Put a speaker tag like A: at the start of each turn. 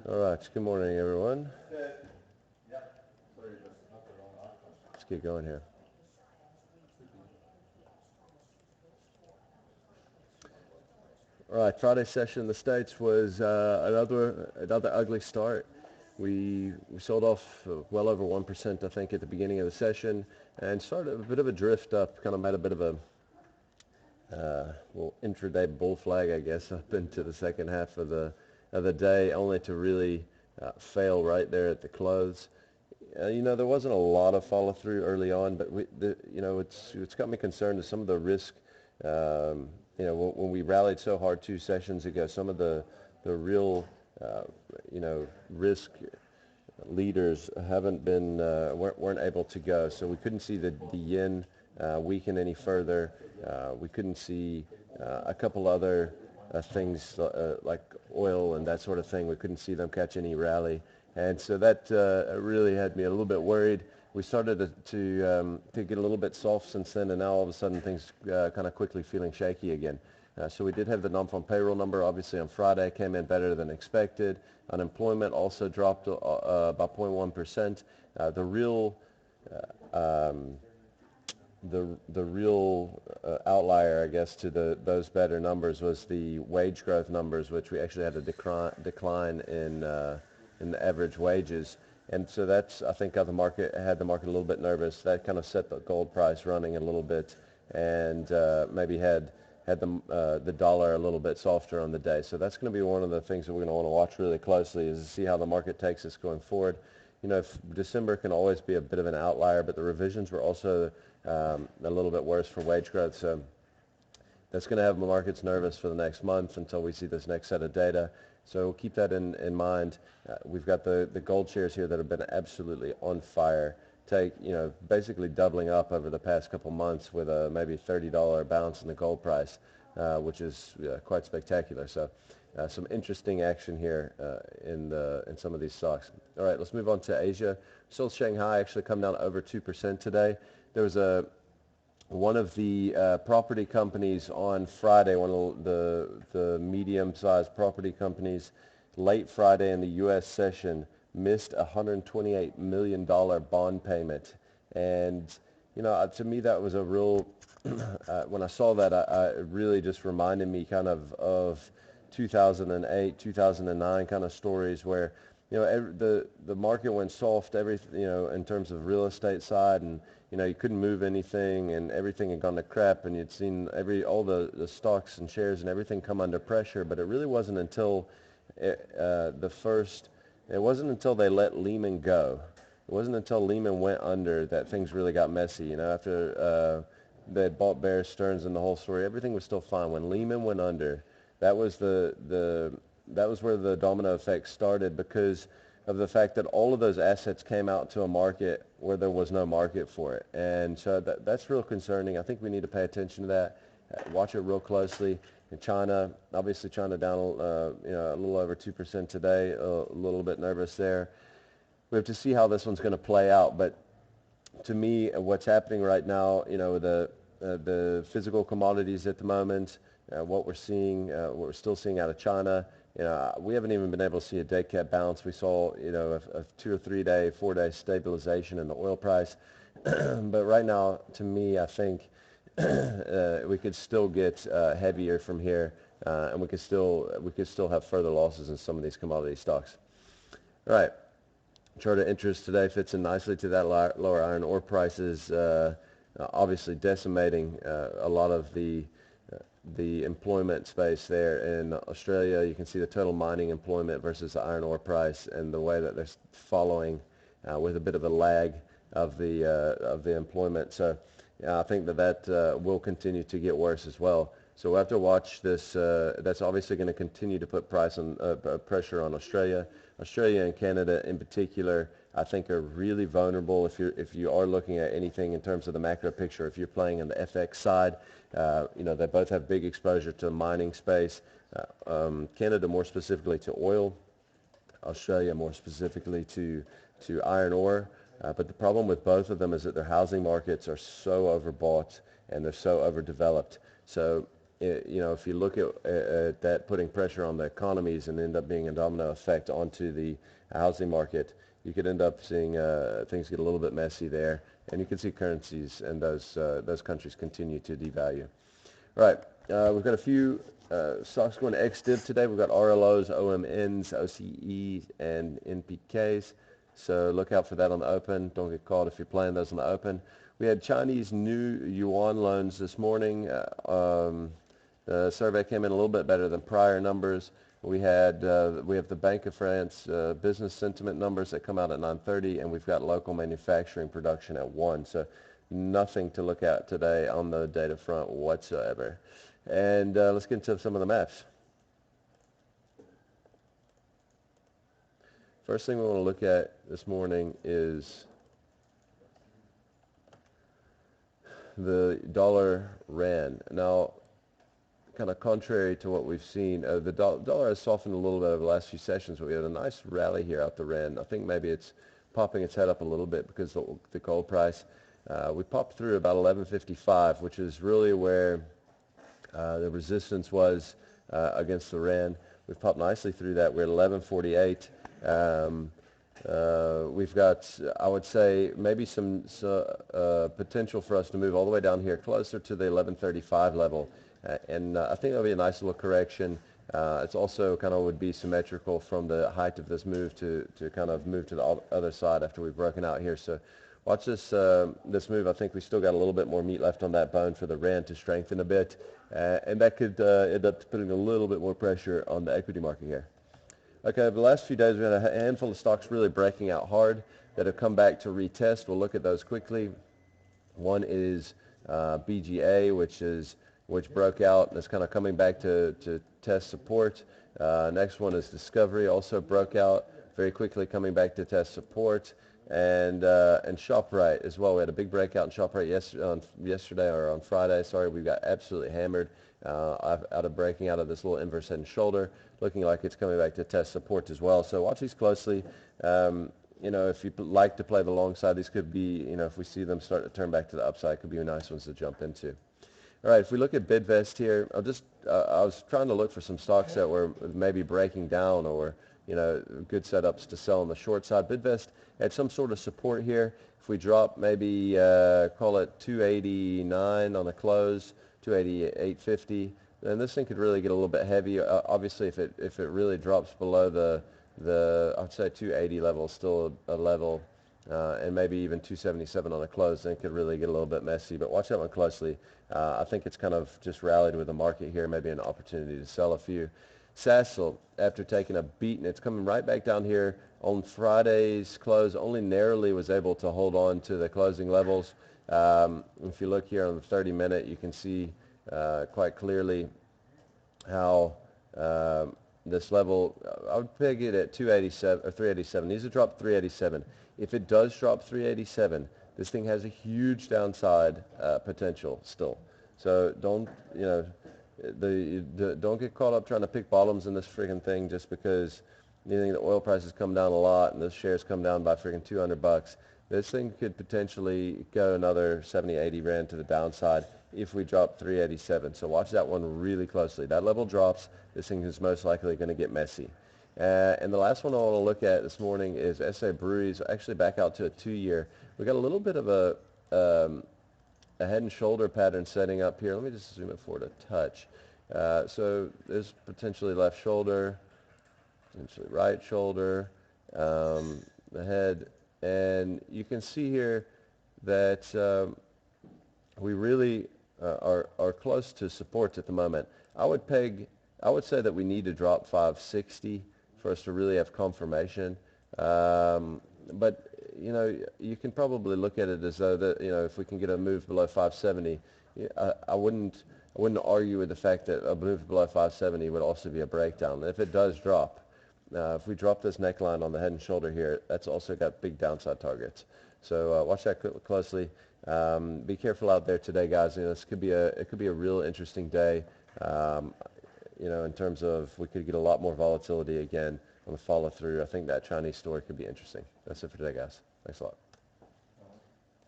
A: All right, good morning, everyone. Let's get going here. All right, Friday session in the States was another ugly start. We sold off well over 1%, I think, at the beginning of the session, and started a bit of a drift up, kind of made a bit of a little intraday bull flag, I guess, up into the second half of the day, only to really fail right there at the close. There wasn't a lot of follow through early on, but it's got me concerned with some of the risk. When we rallied so hard 2 sessions ago, some of the real risk leaders haven't been weren't able to go, so we couldn't see the yen weaken any further. We couldn't see a couple other things like oil and that sort of thing. We couldn't see them catch any rally, and so that really had me a little bit worried. We started to get a little bit soft since then, and now all of a sudden things kind of quickly feeling shaky again. So we did have the non-farm payroll number, obviously, on Friday. Came in better than expected. Unemployment also dropped about 0.1%. The real outlier, I guess, to those better numbers was the wage growth numbers, which we actually had a decline in the average wages. And so that's, I think, had the market a little bit nervous. That kind of set the gold price running a little bit, and maybe had the dollar a little bit softer on the day. So that's going to be one of the things that we're going to want to watch really closely, is to see how the market takes us going forward. If December can always be a bit of an outlier, but the revisions were also a little bit worse for wage growth. So that's going to have the markets nervous for the next month until we see this next set of data. So keep that in mind. We've got the gold shares here that have been absolutely on fire, basically doubling up over the past couple months with a maybe $30 bounce in the gold price, which is quite spectacular. So some interesting action here in some of these stocks. All right, let's move on to Asia. Still Shanghai actually come down over 2% today. There was one of the property companies on Friday, one of the medium-sized property companies, late Friday in the U.S. session, missed a $128 million bond payment. And, to me, that was a real, when I saw that, it really just reminded me kind of 2008, 2009 kind of stories where, the market went soft, in terms of real estate side, and, you couldn't move anything, and everything had gone to crap, and you'd seen all the stocks and shares and everything come under pressure. But it really wasn't until it wasn't until they let Lehman go. It wasn't until Lehman went under that things really got messy. After they had bought Bear Stearns and the whole story, everything was still fine. When Lehman went under, that was that was where the domino effect started, because of the fact that all of those assets came out to a market where there was no market for it. And so that's real concerning. I think we need to pay attention to that, watch it real closely. In China, obviously China down a little over 2% today, a little bit nervous there. We have to see how this one's going to play out. But to me, what's happening right now, the physical commodities at the moment, what we're still seeing out of China, we haven't even been able to see a day cap bounce. We saw, a 2 or 3 day, 4 day stabilization in the oil price. But right now, to me, I think we could still get heavier from here, and we could still have further losses in some of these commodity stocks. All right, chart of interest today fits in nicely to that lower iron ore prices, obviously decimating a lot of the employment space there in Australia. You can see the total mining employment versus the iron ore price, and the way that they're following with a bit of a lag of the employment. So I think that will continue to get worse as well. So we'll have to watch this. That's obviously going to continue to put pressure on Australia. Australia and Canada in particular, I think, are really vulnerable if you are looking at anything in terms of the macro picture. If you're playing on the FX side, they both have big exposure to the mining space. Canada more specifically to oil, Australia more specifically to iron ore. But the problem with both of them is that their housing markets are so overbought and they're so overdeveloped. So if you look at that putting pressure on the economies and end up being a domino effect onto the housing market, you could end up seeing things get a little bit messy there, and you can see currencies and those countries continue to devalue. All right, we've got a few stocks going to ex-div today. We've got RLOs, OMNs, OCEs, and NPKs. So look out for that on the open. Don't get caught if you're playing those on the open. We had Chinese new yuan loans this morning. The survey came in a little bit better than prior numbers. We have the Bank of France business sentiment numbers that come out at 9:30, and we've got local manufacturing production at 1. So nothing to look at today on the data front whatsoever. And let's get into some of the maps. First thing we want to look at this morning is the dollar rand. Now, kind of contrary to what we've seen, the dollar has softened a little bit over the last few sessions, but we had a nice rally here out the rand. I think maybe it's popping its head up a little bit because of the gold price. We popped through about 11.55, which is really where the resistance was against the rand. We've popped nicely through that. We're at 11.48. We've got, I would say, maybe some potential for us to move all the way down here closer to the 11.35 level. And I think that'll be a nice little correction. It's also kind of would be symmetrical from the height of this move to kind of move to the other side after we've broken out here. So watch this this move. I think we still got a little bit more meat left on that bone for the rand to strengthen a bit. And that could end up putting a little bit more pressure on the equity market here. Okay, over the last few days we had a handful of stocks really breaking out hard that have come back to retest. We'll look at those quickly. One is BGA, which broke out and is kind of coming back to test support. Next one is Discovery, also broke out very quickly, coming back to test support. And ShopRite as well. We had a big breakout in ShopRite yesterday or on Friday. Sorry, we got absolutely hammered out of breaking out of this little inverse head and shoulder, looking like it's coming back to test support as well. So watch these closely. If you like to play the long side, these could be, if we see them start to turn back to the upside, could be nice ones to jump into. All right, if we look at Bidvest here, I was trying to look for some stocks that were maybe breaking down or, good setups to sell on the short side. Bidvest had some sort of support here. If we drop maybe, call it 289 on the close, 288.50, then this thing could really get a little bit heavy. Obviously, if it really drops below the I'd say 280 level, still a level, and maybe even 277 on a close, then it could really get a little bit messy. But watch that one closely. I think it's kind of just rallied with the market here, maybe an opportunity to sell a few. Sasol, after taking a beating, it's coming right back down here on Friday's close, only narrowly was able to hold on to the closing levels. If you look here on the 30-minute, you can see quite clearly how this level, I would peg it at 287 or 387. These have dropped 387. If it does drop 387, this thing has a huge downside potential still. So don't don't get caught up trying to pick bottoms in this freaking thing just because you think the oil prices come down a lot and the shares come down by freaking $200. This thing could potentially go another 70, 80 rand to the downside if we drop 387. So watch that one really closely. That level drops, this thing is most likely going to get messy. And the last one I want to look at this morning is SA Breweries, actually back out to a 2-year. We got a little bit of a head and shoulder pattern setting up here. Let me just zoom it forward a touch. So there's potentially left shoulder, potentially right shoulder, the head. And you can see here that we really are close to support at the moment. I would say that we need to drop 560 for us to really have confirmation. But you can probably look at it as though that if we can get a move below 570, I wouldn't argue with the fact that a move below 570 would also be a breakdown. If it does drop, if we drop this neckline on the head and shoulder here, that's also got big downside targets. So watch that closely. Be careful out there today, guys. This could be a real interesting day. In terms of we could get a lot more volatility again on the follow through. I think that Chinese story could be interesting. That's it for today, guys. Thanks a lot.